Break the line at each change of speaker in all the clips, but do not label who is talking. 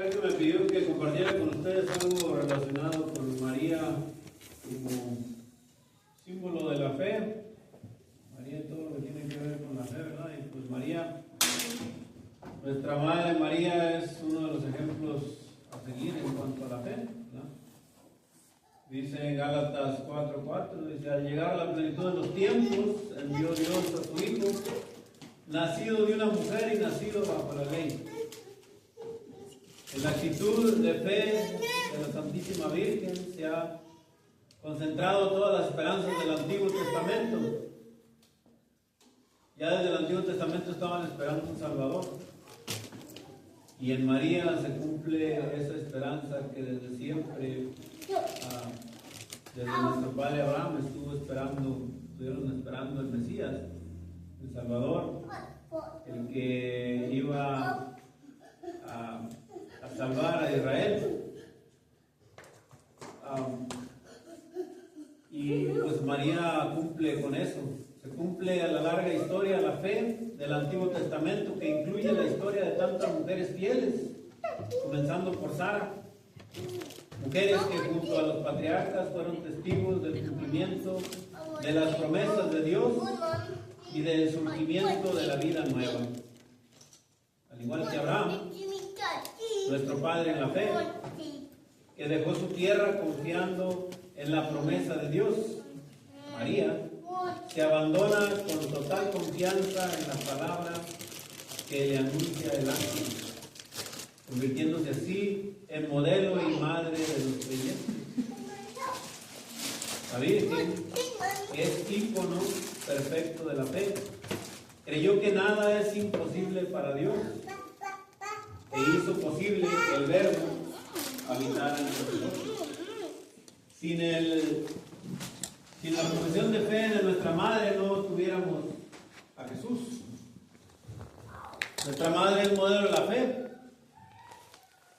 Que me pidió que compartiera con ustedes algo relacionado con María como símbolo de la fe. María, todo lo que tiene que ver con la fe, ¿verdad? Y pues María, nuestra Madre María, es uno de los ejemplos a seguir en cuanto a la fe, ¿verdad? Dice en Gálatas 4:4, dice: al llegar a la plenitud de los tiempos, envió Dios a su Hijo, nacido de una mujer y nacido bajo la ley. En la actitud de fe de la Santísima Virgen se ha concentrado todas las esperanzas del Antiguo Testamento. Ya desde el Antiguo Testamento estaban esperando un Salvador. Y en María se cumple esa esperanza que desde siempre, desde nuestro padre Abraham, estuvieron esperando el Mesías, el Salvador, el que iba a salvar a Israel. Y pues María cumple con eso. Se cumple a la larga historia la fe del Antiguo Testamento, que incluye la historia de tantas mujeres fieles, comenzando por Sara. Mujeres que junto a los patriarcas fueron testigos del cumplimiento de las promesas de Dios y del surgimiento de la vida nueva. Al igual que Abraham, nuestro padre en la fe, que dejó su tierra confiando en la promesa de Dios. María se abandona con total confianza en la palabra que le anuncia el ángel, convirtiéndose así en modelo y madre de los creyentes. La Virgen es ícono perfecto de la fe. Creyó que nada es imposible para Dios e hizo posible que el Verbo habitara en nosotros. Sin la profesión de fe de nuestra Madre no tuviéramos a Jesús. Nuestra Madre es modelo de la fe,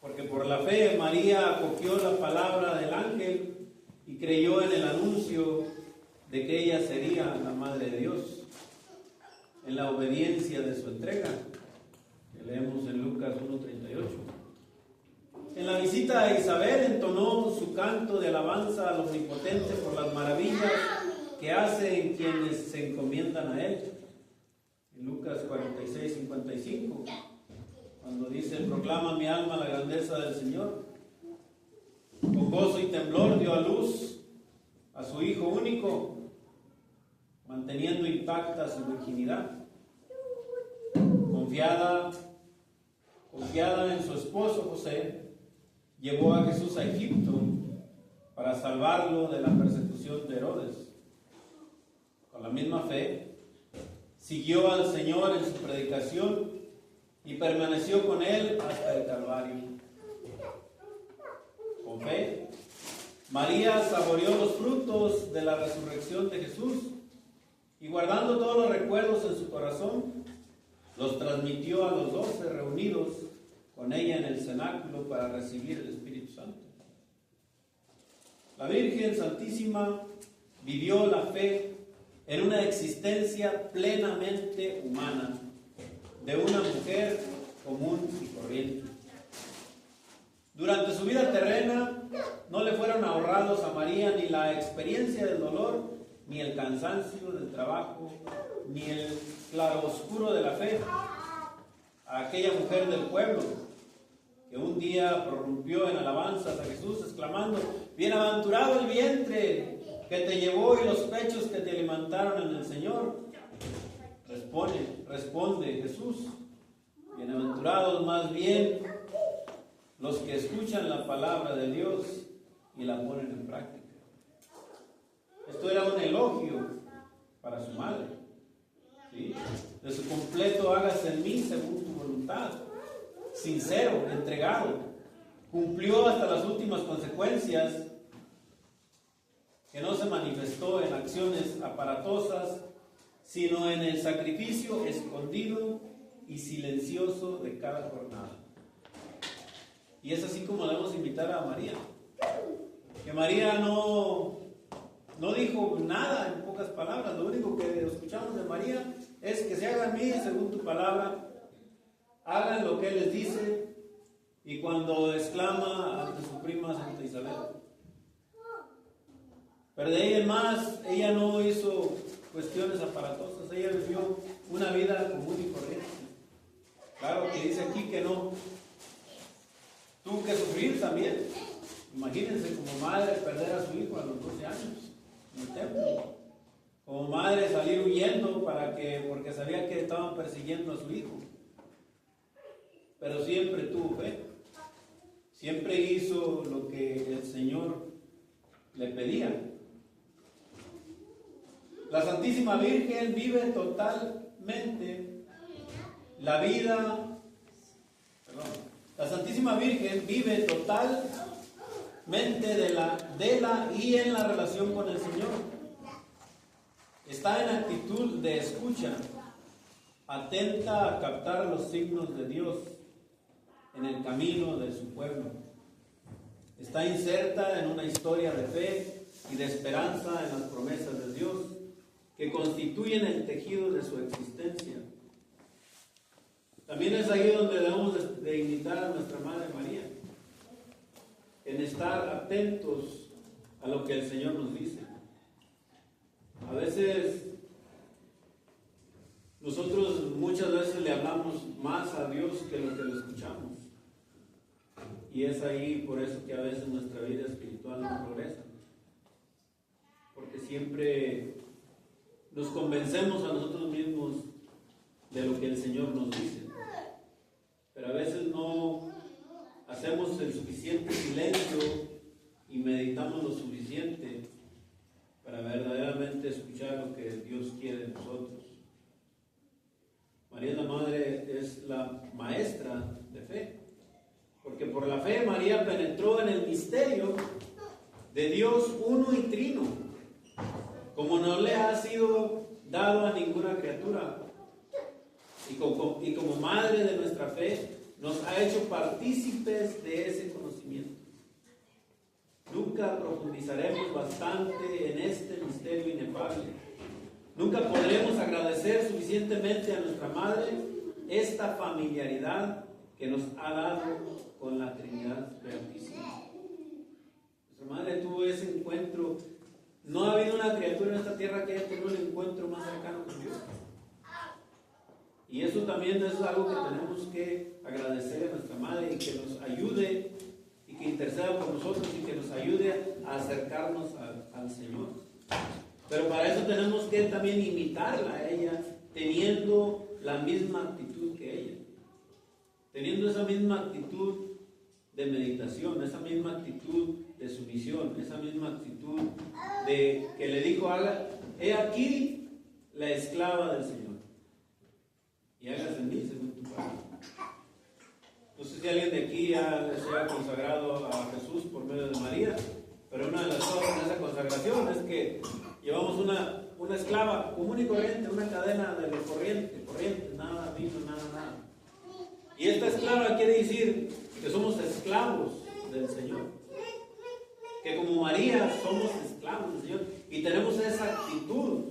porque por la fe María acogió la palabra del ángel y creyó en el anuncio de que ella sería la Madre de Dios, en la obediencia de su entrega, que leemos en Lucas 1:38. En la visita a Isabel entonó su canto de alabanza al Omnipotente por las maravillas que hace en quienes se encomiendan a Él. En Lucas 46:55, cuando dice: proclama mi alma la grandeza del Señor. Con gozo y temblor dio a luz a su Hijo único, manteniendo intacta su virginidad. Confiada en su esposo José, llevó a Jesús a Egipto para salvarlo de la persecución de Herodes. Con la misma fe, siguió al Señor en su predicación y permaneció con Él hasta el Calvario. Con fe, María saboreó los frutos de la resurrección de Jesús y, guardando todos los recuerdos en su corazón, los transmitió a los 12 reunidos con ella en el cenáculo para recibir el Espíritu Santo. La Virgen Santísima vivió la fe en una existencia plenamente humana, de una mujer común y corriente. Durante su vida terrena no le fueron ahorrados a María ni la experiencia del dolor, ni el cansancio del trabajo, ni el claroscuro de la fe. A aquella mujer del pueblo que un día prorrumpió en alabanzas a Jesús, exclamando: bienaventurado el vientre que te llevó y los pechos que te alimentaron en el Señor. Responde Jesús: bienaventurados más bien los que escuchan la palabra de Dios y la ponen en práctica. Esto era un elogio para su madre, ¿sí? De su completo hágase en mí según tu voluntad. Sincero, entregado, cumplió hasta las últimas consecuencias, que no se manifestó en acciones aparatosas, sino en el sacrificio escondido y silencioso de cada jornada. Y es así como debemos invitar a María, que María no dijo nada, en pocas palabras. Lo único que escuchamos de María es: que se haga en mí según tu palabra. Hagan lo que Él les dice, y cuando exclama ante su prima Santa Isabel. Pero de ahí en más, ella no hizo cuestiones aparatosas, ella vivió una vida común y corriente. Claro que dice aquí que no tuvo que sufrir también. Imagínense como madre perder a su hijo a los 12 años en el templo. Como madre salir huyendo porque sabía que estaban persiguiendo a su hijo. Pero siempre tuvo fe. Siempre hizo lo que el Señor le pedía. La Santísima Virgen vive totalmente la vida. La Santísima Virgen vive totalmente de la y en la relación con el Señor. Está en actitud de escucha, atenta a captar los signos de Dios en el camino de su pueblo. Está inserta en una historia de fe y de esperanza en las promesas de Dios que constituyen el tejido de su existencia. También es ahí donde debemos de imitar a nuestra Madre María, en estar atentos a lo que el Señor nos dice. A veces nosotros muchas veces le hablamos más a Dios que lo que lo escuchamos. Y es ahí por eso que a veces nuestra vida espiritual no progresa. Porque siempre nos convencemos a nosotros mismos de lo que el Señor nos dice. Pero a veces no hacemos el suficiente silencio y meditamos lo suficiente para verdaderamente escuchar lo que Dios quiere de nosotros. María la Madre es la maestra de fe, porque por la fe María penetró en el misterio de Dios uno y trino, como no le ha sido dado a ninguna criatura. Y como madre de nuestra fe, nos ha hecho partícipes de ese conocimiento. Nunca profundizaremos bastante en este misterio inefable. Nunca podremos agradecer suficientemente a nuestra Madre esta familiaridad que nos ha dado con la Trinidad Beatísima. Nuestra Madre tuvo ese encuentro. No ha habido una criatura en esta tierra que haya tenido un encuentro más cercano con Dios. Y eso también es algo que tenemos que agradecer a nuestra Madre y que nos ayude y que interceda por nosotros y que nos ayude a acercarnos al Señor. Pero para eso tenemos que también imitarla a ella, teniendo la misma actitud que ella. Teniendo esa misma actitud de meditación, esa misma actitud de sumisión, esa misma actitud de que le dijo, he aquí la esclava del Señor. Y hágase en mí según tu palabra. No sé si alguien de aquí ya se ha consagrado a Jesús por medio de María, pero una de las cosas de esa consagración es que llevamos una esclava común y corriente, una cadena de corriente, nada vino, nada. Y esta esclava quiere decir que somos esclavos del Señor. Que como María somos esclavos del Señor y tenemos esa actitud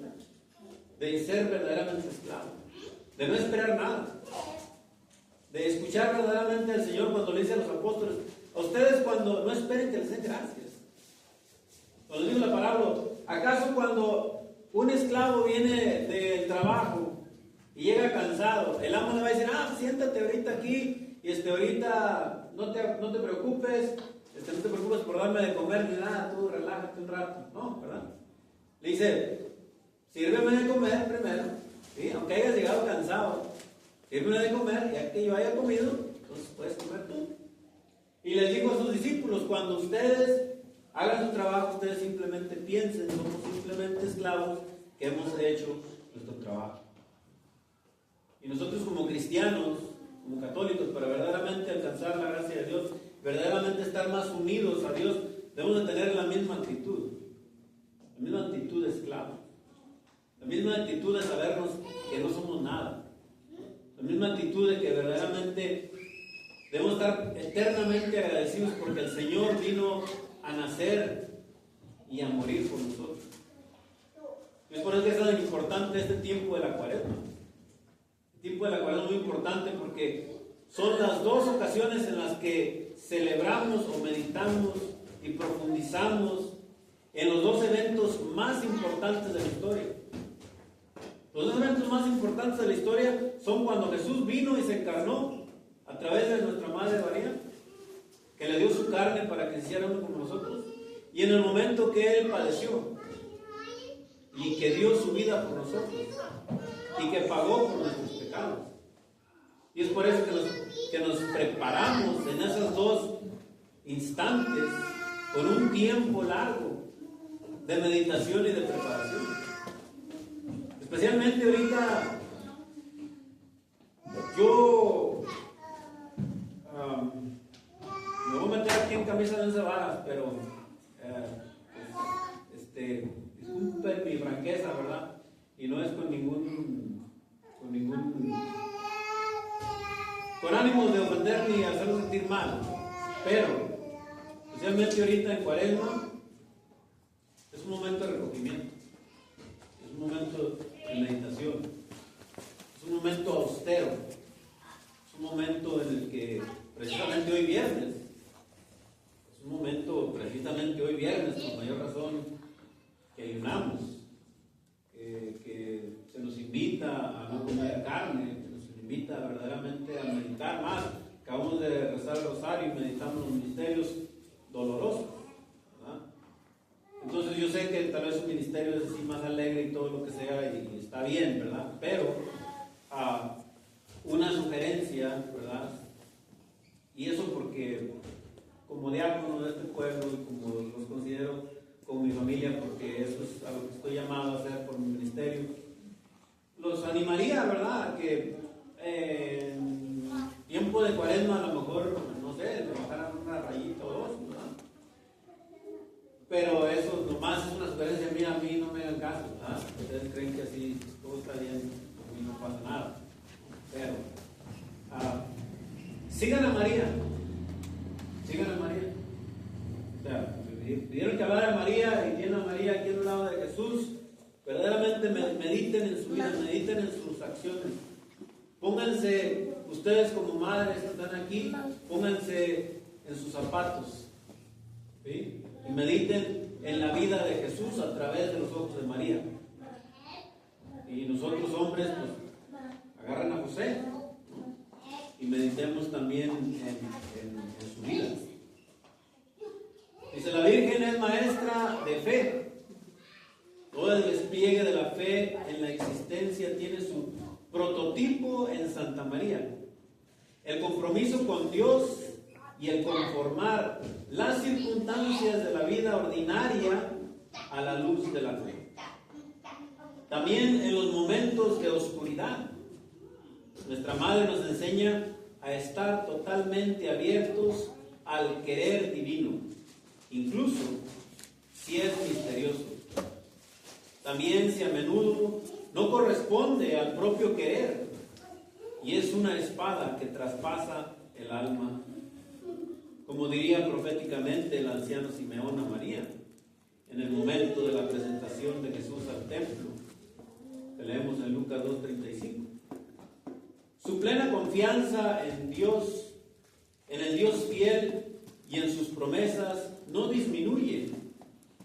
de ser verdaderamente esclavos, de no esperar nada, de escuchar verdaderamente al Señor cuando le dice a los apóstoles, a ustedes cuando no esperen que les den gracias. Cuando dice la palabra, ¿acaso cuando un esclavo viene del trabajo y llega cansado, el amo le va a decir, siéntate ahorita aquí y ahorita no te preocupes, no te preocupes por darme de comer ni nada, tú relájate un rato? No, ¿verdad? Le dice, sírveme de comer primero, ¿sí? Aunque hayas llegado cansado, sírveme de comer, ya que yo haya comido, entonces puedes comer tú. Y les dijo a sus discípulos, cuando ustedes hagan su trabajo, ustedes simplemente piensen, somos simplemente esclavos que hemos hecho nuestro trabajo. Y nosotros como cristianos, como católicos, para verdaderamente alcanzar la gracia de Dios, verdaderamente estar más unidos a Dios, debemos de tener la misma actitud de esclavos, la misma actitud de sabernos que no somos nada, la misma actitud de que verdaderamente debemos estar eternamente agradecidos porque el Señor vino a nacer y a morir por nosotros. Es por eso que es tan importante este tiempo de la Cuaresma. El tiempo de la Cuaresma es muy importante porque son las dos ocasiones en las que celebramos o meditamos y profundizamos en los dos eventos más importantes de la historia. Los dos eventos más importantes de la historia son cuando Jesús vino y se encarnó a través de nuestra Madre María, que le dio su carne para que se hiciera uno como nosotros, y en el momento que Él padeció y que dio su vida por nosotros y que pagó por nuestros pecados. Y es por eso que nos preparamos en esos dos instantes con un tiempo largo de meditación y de preparación. Especialmente ahorita, yo me voy a meter aquí en camisa de 11 varas, pero disculpen mi franqueza, ¿verdad? Y no es con ánimo de ofender ni hacerlo sentir mal, pero especialmente ahorita en Cuaresma es un momento de recogimiento, es un momento de meditación, es un momento austero, es un momento en el que precisamente hoy viernes, con mayor razón que ayunamos, que se nos invita a no comer carne, que nos invita verdaderamente a meditar más. Acabamos de rezar el rosario y meditamos los misterios dolorosos, ¿verdad? Entonces yo sé que tal vez un ministerio es así más alegre y todo lo que sea, y está bien, ¿verdad? Pero una sugerencia, ¿verdad? Y eso porque como diácono de este pueblo y como los considero como mi familia, porque eso es a lo que estoy llamado a hacer por mi ministerio, los animaría, ¿verdad?, a que en tiempo de Cuaresma a lo mejor, no sé, le bajaran una rayita o dos, ¿verdad? Pero eso nomás es una sugerencia mía, a mí no me hagan caso, ¿verdad? Ustedes creen que así todo está bien, a mí no pasa nada. Pero sigan a María. O sea, pidieron que hablara a María y tienen a María aquí en un lado de Jesús. Verdaderamente mediten en su vida, mediten en sus acciones. Pónganse, ustedes como madres que están aquí, pónganse en sus zapatos, ¿sí? Y mediten en la vida de Jesús a través de los ojos de María. Y nosotros hombres, pues, agarren a José, ¿no? Y meditemos también en su vida. Dice, la Virgen es maestra de fe. Todo el despliegue de la fe en la existencia tiene su prototipo en Santa María. El compromiso con Dios y el conformar las circunstancias de la vida ordinaria a la luz de la fe. También en los momentos de oscuridad, nuestra Madre nos enseña a estar totalmente abiertos al querer divino, incluso si es misterioso. También si a menudo no corresponde al propio querer y es una espada que traspasa el alma, como diría proféticamente el anciano Simeón a María en el momento de la presentación de Jesús al templo, que leemos en Lucas 2:35. Su plena confianza en Dios, en el Dios fiel y en sus promesas no disminuye,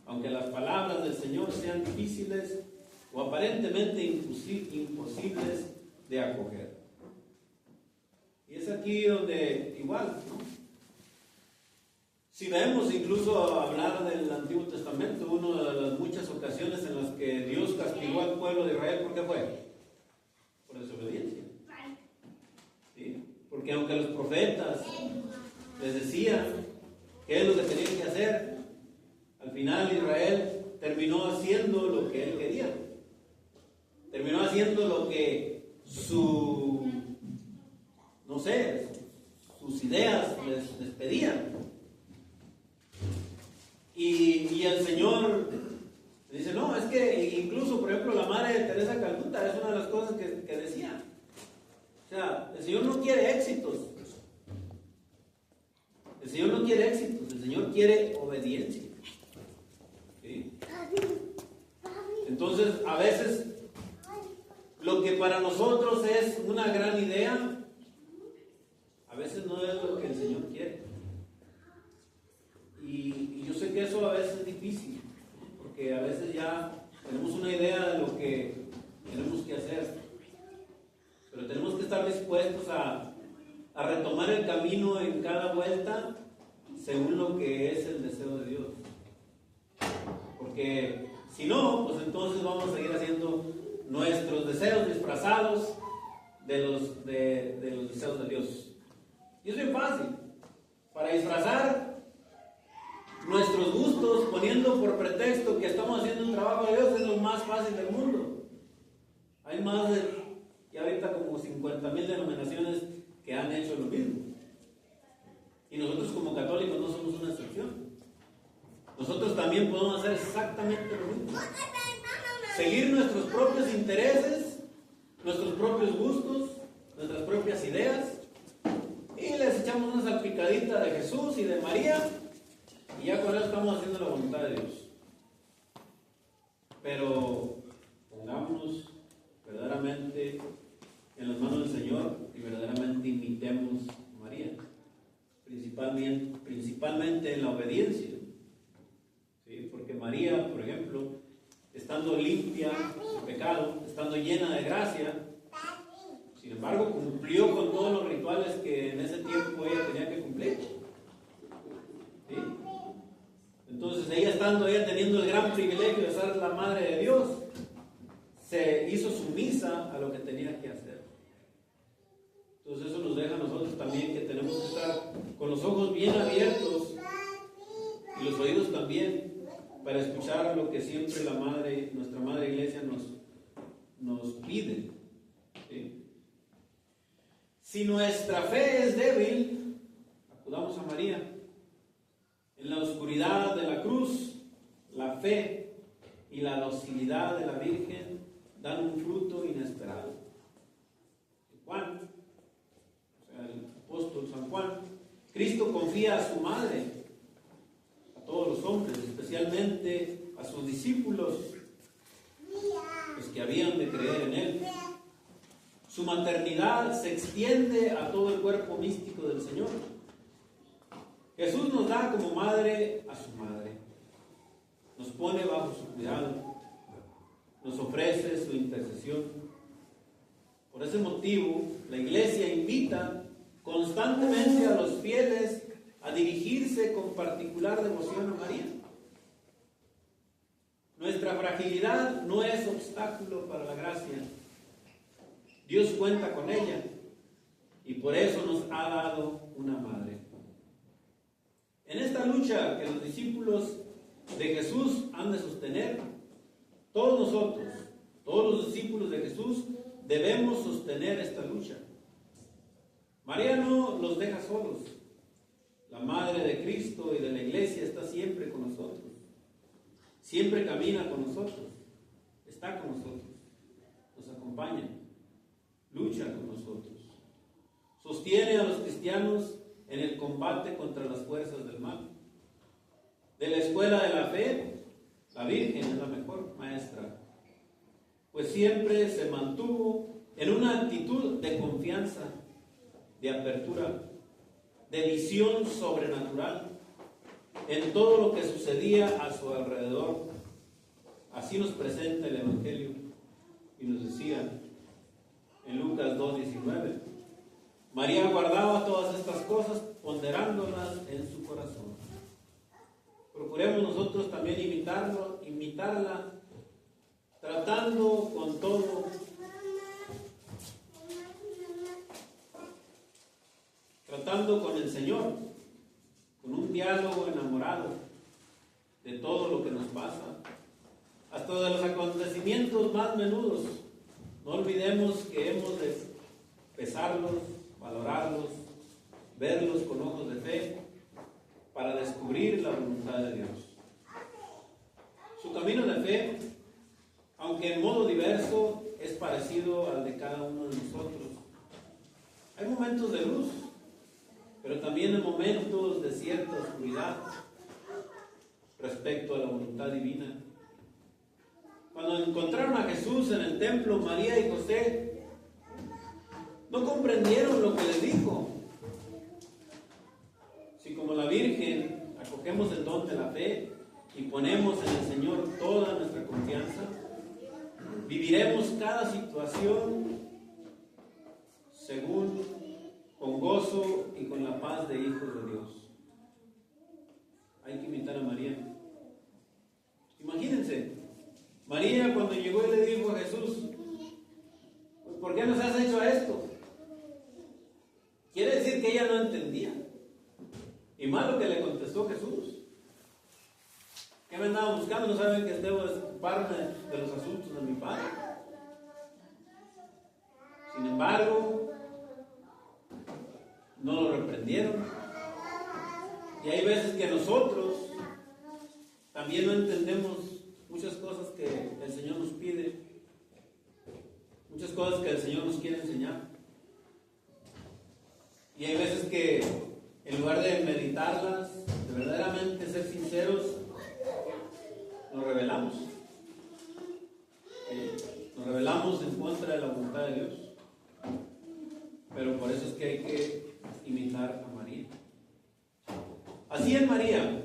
aunque las palabras del Señor sean difíciles o aparentemente imposibles de acoger. Y es aquí donde igual, ¿no? Si vemos incluso hablar del Antiguo Testamento, una de las muchas ocasiones en las que Dios castigó al pueblo de Israel, ¿por qué fue? Por desobediencia. ¿Sí? Porque aunque los profetas les decían qué es lo que tenían que hacer, al final Israel terminó haciendo lo que él quería. Terminó haciendo lo que sus ideas les pedían. Y el Señor dice, no, es que incluso, por ejemplo, la Madre de Teresa de Calcuta es una de las cosas que decía. O sea, el Señor no quiere éxitos. El Señor no quiere éxitos, el Señor quiere obediencia. ¿Sí? Entonces, a veces, lo que para nosotros es una gran idea, dispuestos a retomar el camino en cada vuelta según lo que es el deseo de Dios. Porque si no, pues entonces vamos a seguir haciendo nuestros deseos disfrazados de los deseos de Dios. Y es bien fácil. Para disfrazar nuestros gustos, poniendo por pretexto que estamos haciendo un trabajo de Dios, es lo más fácil del mundo. Hay más de, y ahorita como 50,000 denominaciones que han hecho lo mismo. Y nosotros como católicos no somos una excepción. Nosotros también podemos hacer exactamente lo mismo. Seguir nuestros propios intereses, nuestros propios gustos, nuestras propias ideas, y les echamos una salpicadita de Jesús y de María, y ya con eso estamos haciendo la voluntad de Dios. Pero pongámonos verdaderamente en las manos del Señor y verdaderamente imitemos a María, principalmente en la obediencia. ¿Sí? Porque María, por ejemplo, estando limpia de pecado, estando llena de gracia, sin embargo cumplió con todos los rituales que en ese tiempo ella tenía que cumplir. ¿Sí? Entonces ella teniendo el gran privilegio de ser la madre de Dios, se hizo sumisa a lo que tenía que hacer. Entonces eso nos deja a nosotros también que tenemos que estar con los ojos bien abiertos y los oídos también, para escuchar lo que siempre nuestra Madre Iglesia nos pide. ¿Sí? Si nuestra fe es débil, acudamos a María. En la oscuridad de la cruz, la fe y la docilidad de la Virgen dan un fruto inesperado. Juan, o sea, el apóstol San Juan, Cristo confía a su madre, a todos los hombres, especialmente a sus discípulos, los que habían de creer en Él. Su maternidad se extiende a todo el cuerpo místico del Señor. Jesús nos da como madre a su madre, nos pone bajo su cuidado, nos ofrece su intercesión. Por ese motivo, la Iglesia invita constantemente a los fieles a dirigirse con particular devoción a María. Nuestra fragilidad no es obstáculo para la gracia. Dios cuenta con ella y por eso nos ha dado una madre. En esta lucha que los discípulos de Jesús han de sostener, todos nosotros, todos los discípulos de Jesús, debemos sostener esta lucha. María no los deja solos. La Madre de Cristo y de la Iglesia está siempre con nosotros. Siempre camina con nosotros. Está con nosotros. Nos acompaña. Lucha con nosotros. Sostiene a los cristianos en el combate contra las fuerzas del mal. De la escuela de la fe, la Virgen es la mejor maestra, pues siempre se mantuvo en una actitud de confianza, de apertura, de visión sobrenatural en todo lo que sucedía a su alrededor. Así nos presenta el Evangelio y nos decía en Lucas 2:19, María guardaba todas estas cosas ponderándolas en su corazón. Procuremos nosotros también imitarla, tratando con el Señor, con un diálogo enamorado de todo lo que nos pasa, hasta de los acontecimientos más menudos. No olvidemos que hemos de pesarlos, valorarlos, verlos con ojos de fe, para descubrir la voluntad de Dios. Su camino de fe, aunque en modo diverso, es parecido al de cada uno de nosotros. Hay momentos de luz, pero también hay momentos de cierta oscuridad respecto a la voluntad divina. Cuando encontraron a Jesús en el templo, María y José no comprendieron lo que les dijo. Si como la Virgen acogemos el don de la fe y ponemos en el Señor toda nuestra confianza, viviremos cada situación según, con gozo y con la paz de hijos de Dios. Hay que imitar a María. Imagínense, María cuando llegó y le dijo a Jesús, ¿por qué nos has hecho esto? Quiere decir que ella no entendía. Y más lo que le contestó Jesús. ¿Qué me andaba buscando? ¿No saben que debo ocuparme de los asuntos de mi Padre? Sin embargo, no lo reprendieron. Y hay veces que nosotros también no entendemos muchas cosas que el Señor nos pide, muchas cosas que el Señor nos quiere enseñar. Y hay veces que en lugar de meditarlas, de verdaderamente ser sinceros, nos rebelamos. Nos rebelamos en contra de la voluntad de Dios. Pero por eso es que hay que imitar a María. Así es María.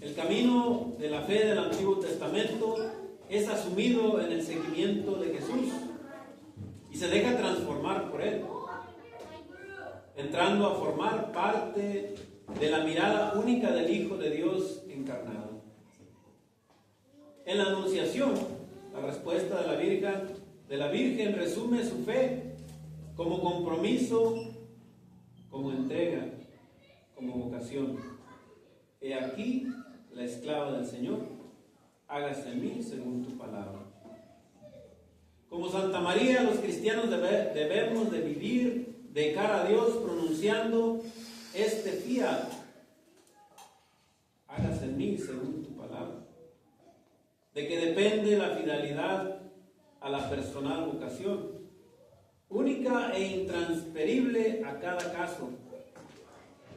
El camino de la fe del Antiguo Testamento es asumido en el seguimiento de Jesús y se deja transformar por Él, entrando a formar parte de la mirada única del Hijo de Dios encarnado. En la Anunciación, la respuesta de la Virgen resume su fe como compromiso, como entrega, como vocación. He aquí la esclava del Señor, hágase en mí según tu palabra. Como Santa María, los cristianos debemos de vivir de cara a Dios pronunciando este fiat, hágase en mí según tu palabra, de que depende la fidelidad a la personal vocación, única e intransferible a cada caso,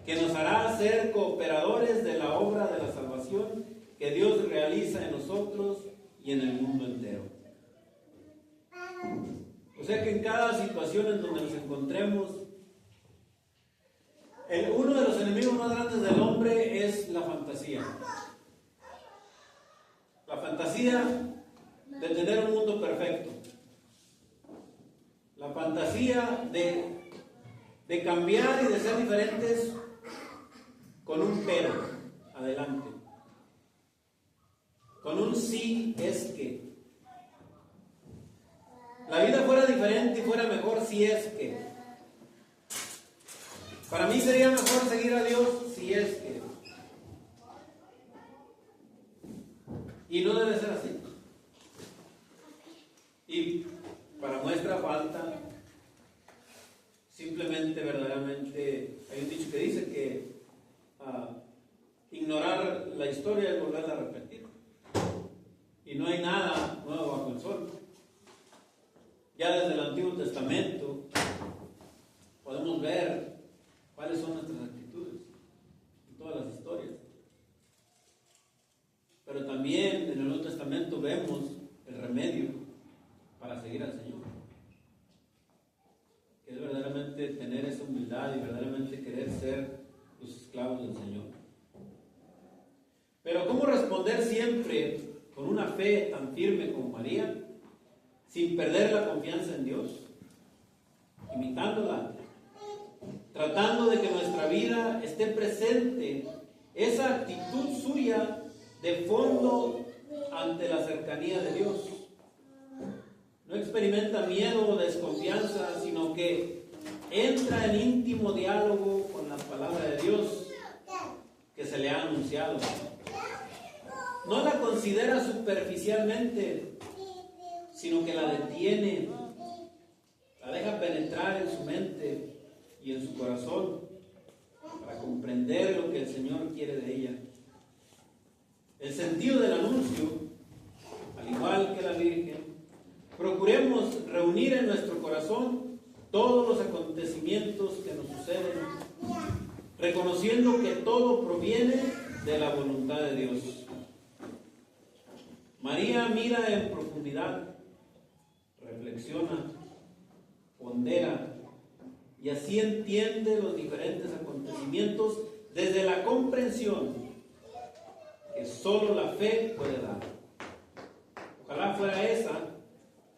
que nos hará ser cooperadores de la obra de la salvación que Dios realiza en nosotros y en el mundo entero. O sea que en cada situación en donde nos encontremos, uno de los enemigos más grandes del hombre es la fantasía. La fantasía de tener un mundo perfecto. La fantasía de cambiar y de ser diferentes con un pero adelante. Con un sí es que. La vida fuera diferente y fuera mejor si es que. Para mí sería mejor seguir a Dios si es que. Y no debe ser así. Y para muestra falta, simplemente, verdaderamente, hay un dicho que dice que ignorar la historia es volverla a repetir. Y no hay nada nuevo bajo el sol. Ya desde el Antiguo Testamento podemos ver cuáles son nuestras actitudes en todas las historias. Pero también en el Nuevo Testamento vemos el remedio para seguir al Señor, que es verdaderamente tener esa humildad y verdaderamente querer ser los esclavos del Señor. Pero ¿cómo responder siempre con una fe tan firme como María, sin perder la confianza en Dios, imitándola, tratando de que en nuestra vida esté presente esa actitud suya de fondo ante la cercanía de Dios? No experimenta miedo o desconfianza, sino que entra en íntimo diálogo con la palabra de Dios que se le ha anunciado. No la considera superficialmente, sino que la detiene, la deja penetrar en su mente y en su corazón para comprender lo que el Señor quiere de ella. El sentido del anuncio, al igual que la Virgen, procuremos reunir en nuestro corazón todos los acontecimientos que nos suceden, reconociendo que todo proviene de la voluntad de Dios. María mira en profundidad, reflexiona, pondera y así entiende los diferentes acontecimientos desde la comprensión que solo la fe puede dar. Ojalá fuera esa,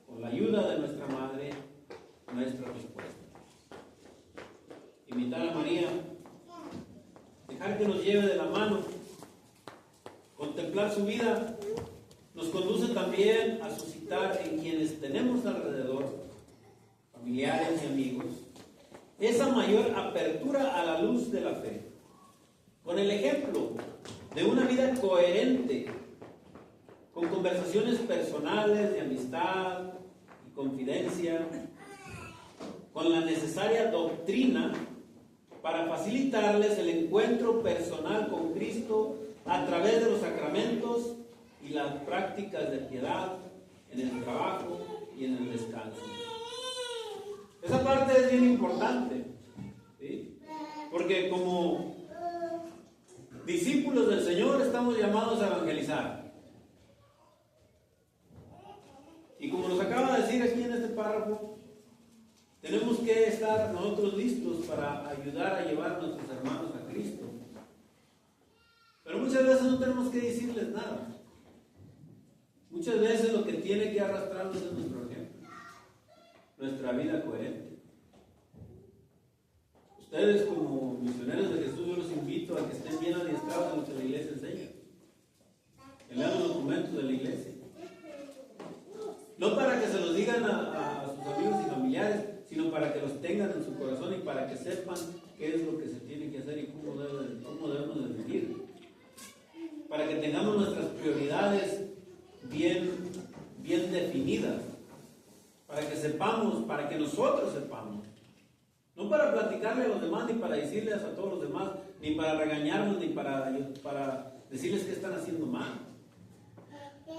con la ayuda de nuestra Madre, nuestra respuesta. imitar a María, dejar que nos lleve de la mano, contemplar su vida, nos conduce también a suscitar en quienes tenemos alrededor, familiares y amigos, esa mayor apertura a la luz de la fe, con el ejemplo de una vida coherente, con conversaciones personales de amistad y confidencia, con la necesaria doctrina para facilitarles el encuentro personal con Cristo a través de los sacramentos y las prácticas de piedad en el trabajo y en el descanso. Esa parte es bien importante, ¿sí? Porque como discípulos del Señor estamos llamados a evangelizar. Y como nos acaba de decir aquí en este párrafo, tenemos que estar nosotros listos para ayudar a llevar a nuestros hermanos a Cristo. Pero muchas veces no tenemos que decirles nada. Muchas veces lo que tiene que arrastrarnos es nuestro ejemplo, nuestra vida coherente. Ustedes como misioneros de Jesús, yo los invito a que estén bien adiestrados en lo que la iglesia enseña. Que lean los documentos de la iglesia. No para que se los digan a sus amigos y familiares, sino para que los tengan en su corazón y para que sepan qué es lo que se tiene que hacer y cómo debemos de vivir. Para que tengamos nuestras prioridades bien definidas. Para que sepamos, para que nosotros sepamos. No para platicarle a los demás, ni para decirles a todos los demás, ni para regañarnos, ni para decirles que están haciendo mal.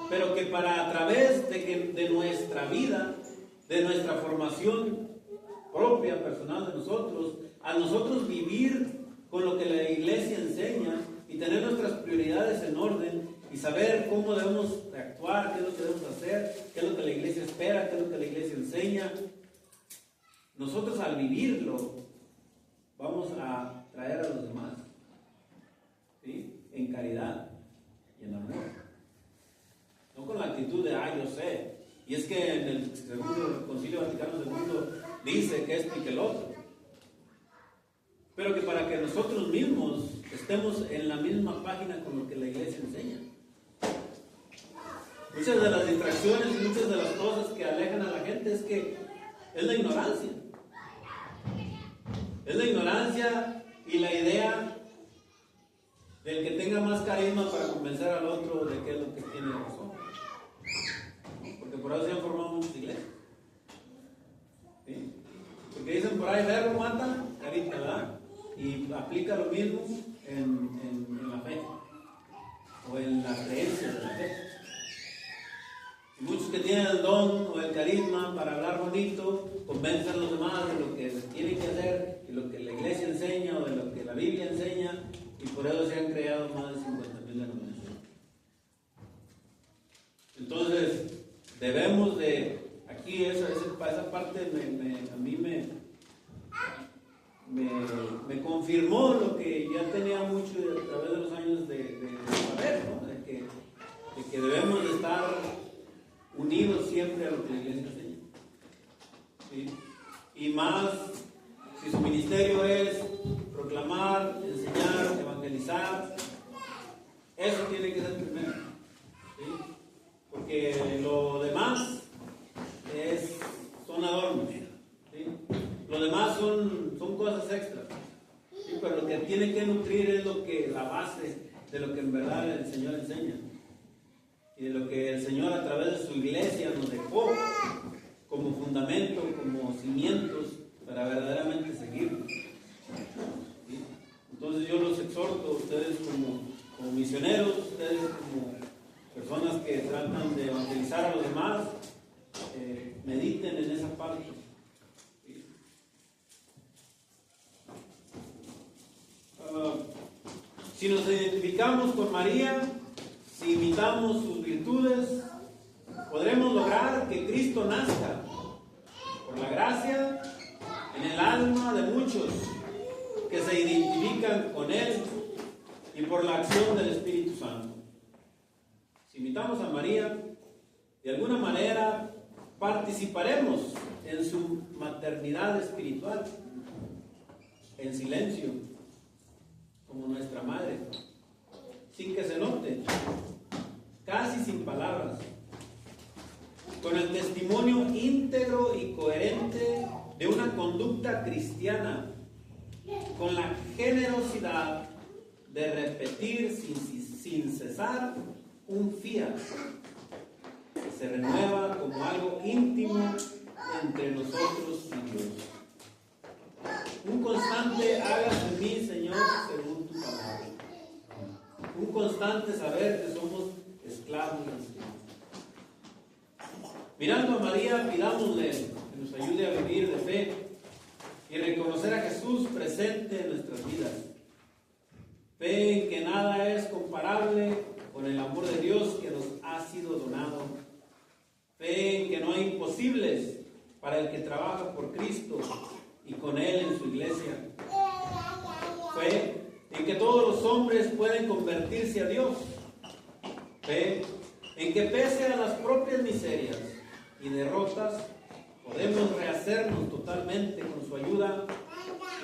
Pero que para a través de nuestra vida, de nuestra formación propia, personal de nosotros, a nosotros vivir con lo que la iglesia enseña y tener nuestras prioridades en orden y saber cómo debemos actuar, qué es lo que debemos hacer, qué es lo que la iglesia espera, qué es lo que la iglesia enseña. Nosotros al vivirlo vamos a traer a los demás, ¿sí? En caridad y en amor. No con la actitud de, yo sé. Y es que en el segundo Concilio Vaticano II dice que esto y que el otro. Pero que para que nosotros mismos estemos en la misma página con lo que la iglesia enseña. Muchas de las distracciones y muchas de las cosas que alejan a la gente es la ignorancia. Es la ignorancia y la idea del que tenga más carisma para convencer al otro de qué es lo que tiene razón. Porque por eso se han formado muchas iglesias. ¿Sí? Porque dicen por ahí, verbo mata, carita, ¿verdad? Y aplica lo mismo en la fe o en la creencia de la fe. Y muchos que tienen el don o el carisma para hablar bonito, convencen a los demás de lo que tienen que hacer, de lo que la iglesia enseña o de lo que la Biblia enseña, y por eso se han creado más de 50,000 denominaciones. Entonces, debemos de, aquí esa parte a mí me confirmó lo que ya tenía mucho a través de los años de saber, ¿no? de que debemos de estar unidos siempre a lo que la iglesia enseña. ¿Sí? Y más, si su ministerio es proclamar, enseñar, evangelizar, eso tiene que ser primero. ¿Sí? Porque lo demás son adornos. ¿Sí? Lo demás son cosas extras. ¿Sí? Pero lo que tiene que nutrir es la base de lo que en verdad el Señor enseña. Y de lo que el Señor a través de su iglesia nos dejó como fundamento, como cimientos para verdaderamente seguirlo. ¿Sí? Entonces yo los exhorto a ustedes como misioneros, ustedes como personas que tratan de evangelizar a los demás, mediten en esa parte. ¿Sí? Si nos identificamos con María, si imitamos sus virtudes, podremos lograr que Cristo nazca por la gracia en el alma de muchos que se identifican con Él y por la acción del Espíritu Santo. Si imitamos a María, de alguna manera participaremos en su maternidad espiritual. en silencio, como nuestra madre, sin que se note, casi sin palabras, con el testimonio íntegro y coherente de una conducta cristiana, con la generosidad de repetir sin cesar un fiat que se renueva como algo íntimo entre nosotros y Dios. Un constante hágase en mí, Señor, según tu palabra. Un constante saber que somos esclavos del Señor. Mirando a María, pidámosle que nos ayude a vivir de fe y reconocer a Jesús presente en nuestras vidas. Fe en que nada es comparable con el amor de Dios que nos ha sido donado. Fe en que no hay imposibles para el que trabaja por Cristo y con Él en su iglesia. Fe en que todos los hombres pueden convertirse a Dios. Fe en que pese a las propias miserias y derrotas, podemos rehacernos totalmente con su ayuda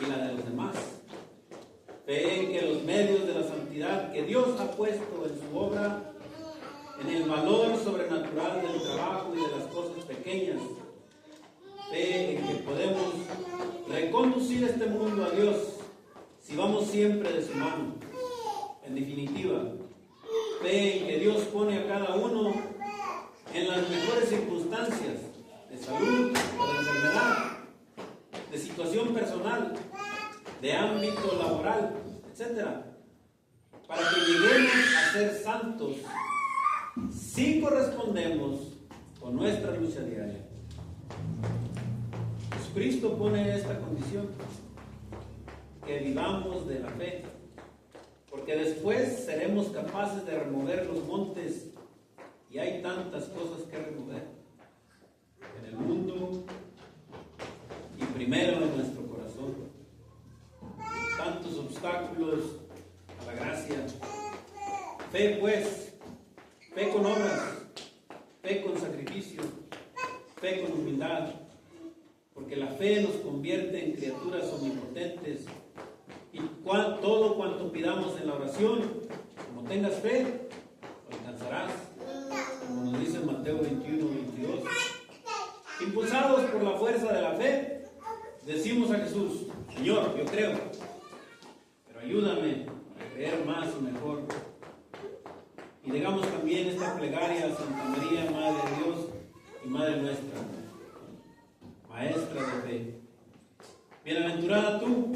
y la de los demás. Fe en que los medios de la santidad que Dios ha puesto en su obra, en el valor sobrenatural del trabajo y de las cosas pequeñas. Fe en que podemos reconducir este mundo a Dios si vamos siempre de su mano. En definitiva, fe en que Dios pone a cada uno en las mejores circunstancias de salud o de enfermedad, de situación personal, de ámbito laboral, etc., para que lleguemos a ser santos si correspondemos con nuestra lucha diaria. Jesucristo pone esta condición, que vivamos de la fe, porque después seremos capaces de remover los montes, y hay tantas cosas que remover en el mundo y primero en nuestro corazón. Tantos obstáculos a la gracia. Fe pues, fe con obras, fe con sacrificio, fe con humildad, porque la fe nos convierte en criaturas omnipotentes. Y todo cuanto pidamos en la oración, como tengas fe, lo alcanzarás, como nos dice Mateo 21-22. Impulsados por la fuerza de la fe, decimos a Jesús: Señor, yo creo, pero ayúdame a creer más y mejor. Y digamos también esta plegaria a Santa María, Madre de Dios y Madre nuestra, Maestra de fe. Bienaventurada tú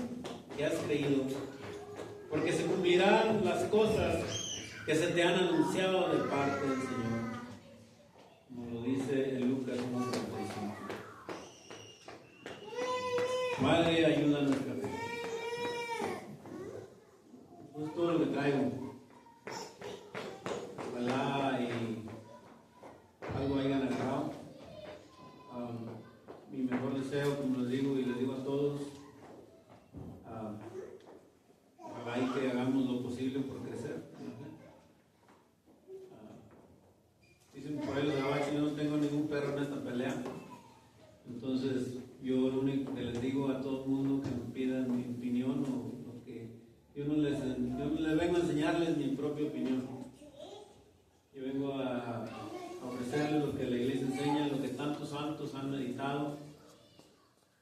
que has creído, porque se cumplirán las cosas que se te han anunciado de parte del Señor, como lo dice en Lucas 1:35. Madre, ayuda a nuestra fe. Eso es todo lo que traigo. Ojalá y algo hayan agarrado. Mi mejor deseo, como les digo y les digo a todos, ojalá y que hagamos lo posible por crecer. Dicen por ahí los gabaches: yo no tengo ningún perro en esta pelea. Entonces yo lo único que les digo a todo el mundo que me pidan mi opinión, o lo que yo no les vengo a enseñarles mi propia opinión. Yo vengo a ofrecerles lo que la iglesia enseña, lo que tantos santos han meditado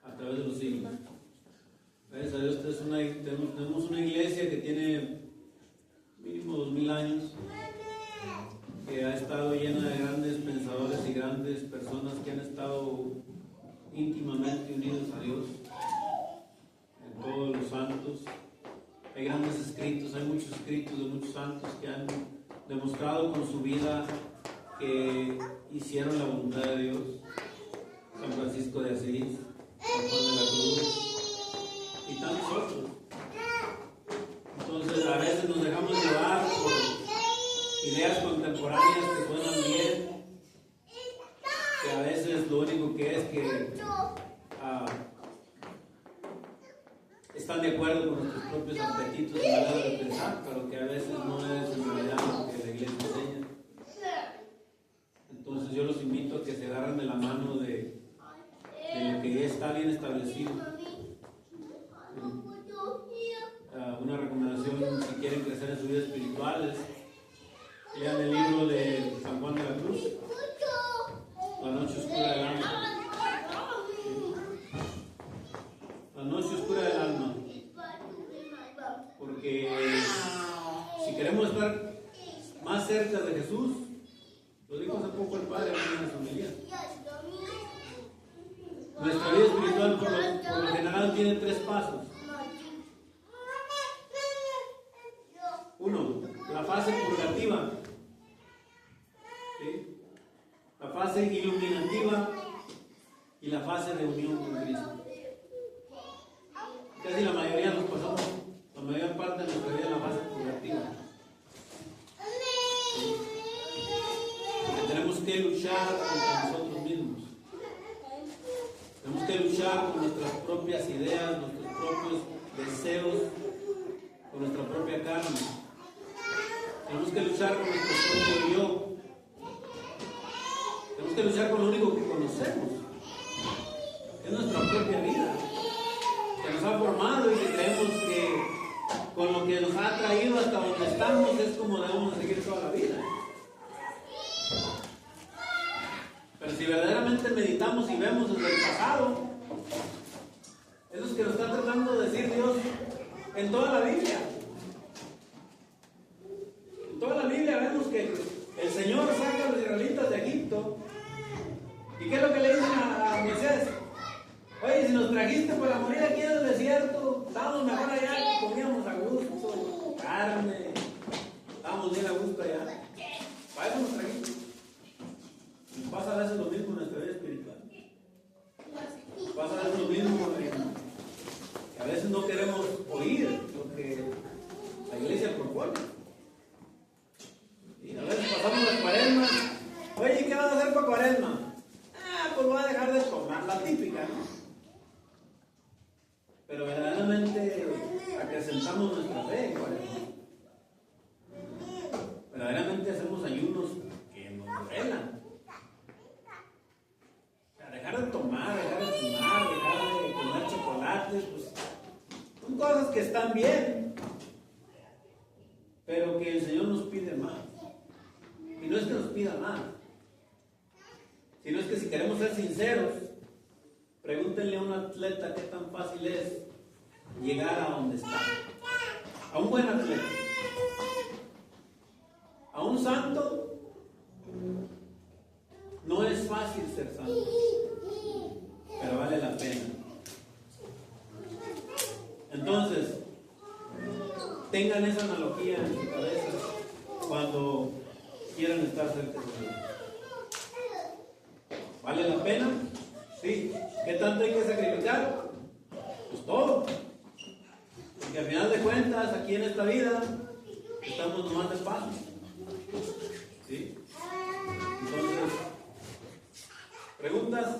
a través de los siglos. Gracias a Dios tenemos una iglesia que tiene mínimo 2000 años, que ha estado llena de grandes pensadores y grandes personas que han estado íntimamente unidos a Dios en todos los santos. Hay grandes escritos, hay muchos escritos de muchos santos que han demostrado con su vida que hicieron la voluntad de Dios. San Francisco de Asís, San Juan de la Cruz y tantos otros. Entonces a veces nos dejamos llevar por ideas contemporáneas que suenan bien, que a veces lo único que es que están de acuerdo con nuestros propios apetitos y maneras de pensar, pero que a veces no es en realidad lo que la iglesia enseña. Entonces yo los invito a que se agarren de la mano de lo que ya está bien establecido. Nuestra vida espiritual por lo general tiene 3 pasos. 1, la fase purgativa, ¿sí? La fase iluminativa y la fase de unión con Cristo. Casi la mayoría nos pasamos, la mayor parte de nuestra vida en la fase purgativa. ¿Sí? Porque tenemos que luchar contra nosotros mismos. Tenemos que luchar con nuestras propias ideas, nuestros propios deseos, con nuestra propia carne. Tenemos que luchar con nuestro propio yo. Tenemos que luchar con lo único que conocemos, que es nuestra propia vida, que nos ha formado y que creemos que con lo que nos ha traído hasta donde estamos es como debemos seguir toda la vida. Pero si verdaderamente meditamos y vemos desde el pasado, es lo que nos está tratando de decir Dios en toda la Biblia. En toda la Biblia vemos que el Señor saca a los israelitas de Egipto. ¿Y qué es lo que le dicen a Moisés? Oye, si nos trajiste para morir aquí en el desierto, estábamos mejor allá, que comíamos a gusto, carne, estábamos bien a gusto allá. Para eso nos trajiste. Nos pasa a veces lo mismo en nuestra vida espiritual. Nos pasa a veces lo mismo que a veces no queremos oír lo que la iglesia propone. Y a veces pasamos las cuaresmas. Oye, ¿qué vas a hacer para cuaresma? Pues voy a dejar de tomar, la típica, ¿no? Pero verdaderamente acrecentamos nuestra fe, verdaderamente hacemos ayunos que nos revelan. O sea, dejar de tomar, dejar de fumar, dejar de comer chocolates, pues son cosas que están bien, pero que el Señor nos pide más. Y no es que nos pida más, sino es que si queremos ser sinceros, pregúntenle a un atleta qué tan fácil es llegar a donde está. A un buen atleta. A un santo no es fácil ser santo, pero vale la pena. Entonces, tengan esa analogía en su cabeza cuando quieran estar cerca de Dios. ¿Vale la pena? Sí. ¿Qué tanto hay que sacrificar? Pues todo. Porque al final de cuentas, aquí en esta vida, estamos nomás de paso. ¿Sí? Entonces, ¿preguntas?